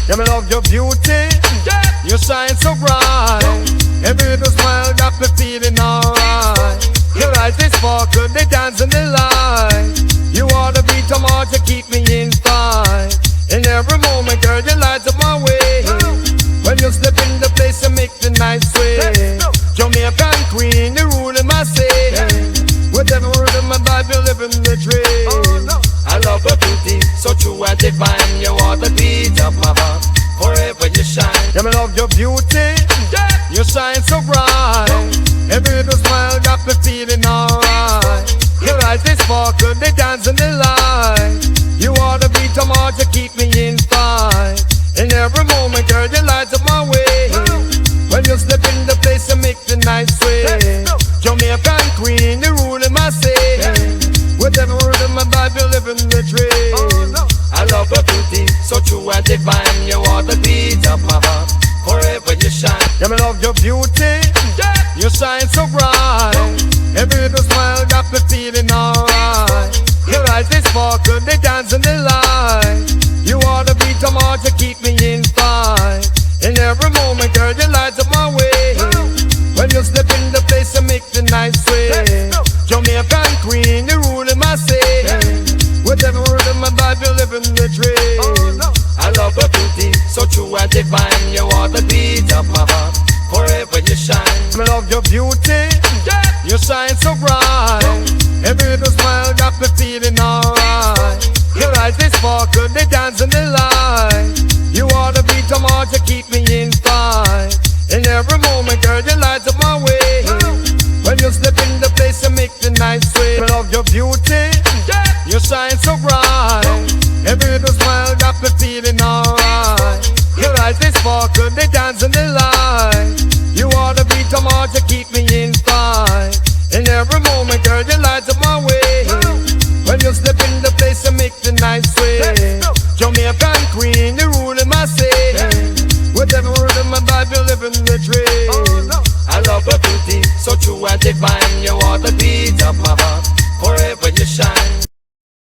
Yeah, me love your beauty. You shine so bright. Every little smile got me feeling alright. Your eyes they sparkle, they dance in the light. You are the beat of my heart, you keep me in fight. In every moment, girl, you light up my way. When you step in the place, you make the night sway. Jamaican queen, you ruling my say. With every word of my vibe, you live in the dream. I love your beauty, so true and divine. You are the beat of my heart, forever you shine. Yeah, me love your beauty. You shine so bright. Every little smile got me feeling alright. Your eyes they sparkle, they dance in the light. You are the beat of my heart, you keep me in fight. In every moment, girl, you light up my way. When you step in the place, you make the night sway. Jamaican queen, you ruling my say. With every word of my vibe, you live in the dream. I love your beauty, so true and divine. You are the beat of my heart, forever you shine. Yeah, me love your beauty. You shine so bright. Every little smile got me feeling alright. Your eyes they sparkle, they dance in the light. You are the beat of my heart, you keep me in fight. In every moment, girl, you light up my way. When you step in the place, you make the night sway. Jamaican queen, you ruling my say. With every word of my vibe, you live in the dream. I love your beauty, so true and divine. You are the beat of my heart, forever you shine. I love your beauty. You shine so bright. Every little smile got me feeling alright. Your eyes they sparkle, they dance in the light. You are the beat of my heart, you keep me in fight. In every moment, girl, you light up my way. When you step in the place, you make the night sway. I love your beauty. You shine so bright. Every little smile got me feeling alright. Your eyes they sparkle, they dance in the light. You are the beat of my heart, you keep me in fight. In every moment, girl, you light up my way. When you step in the place, you make the night sway. Jamaican queen, you ruling my say. With every word of my vibe, you live in the dream. I love your beauty, so true and divine. You are the beat of my heart, forever you shine.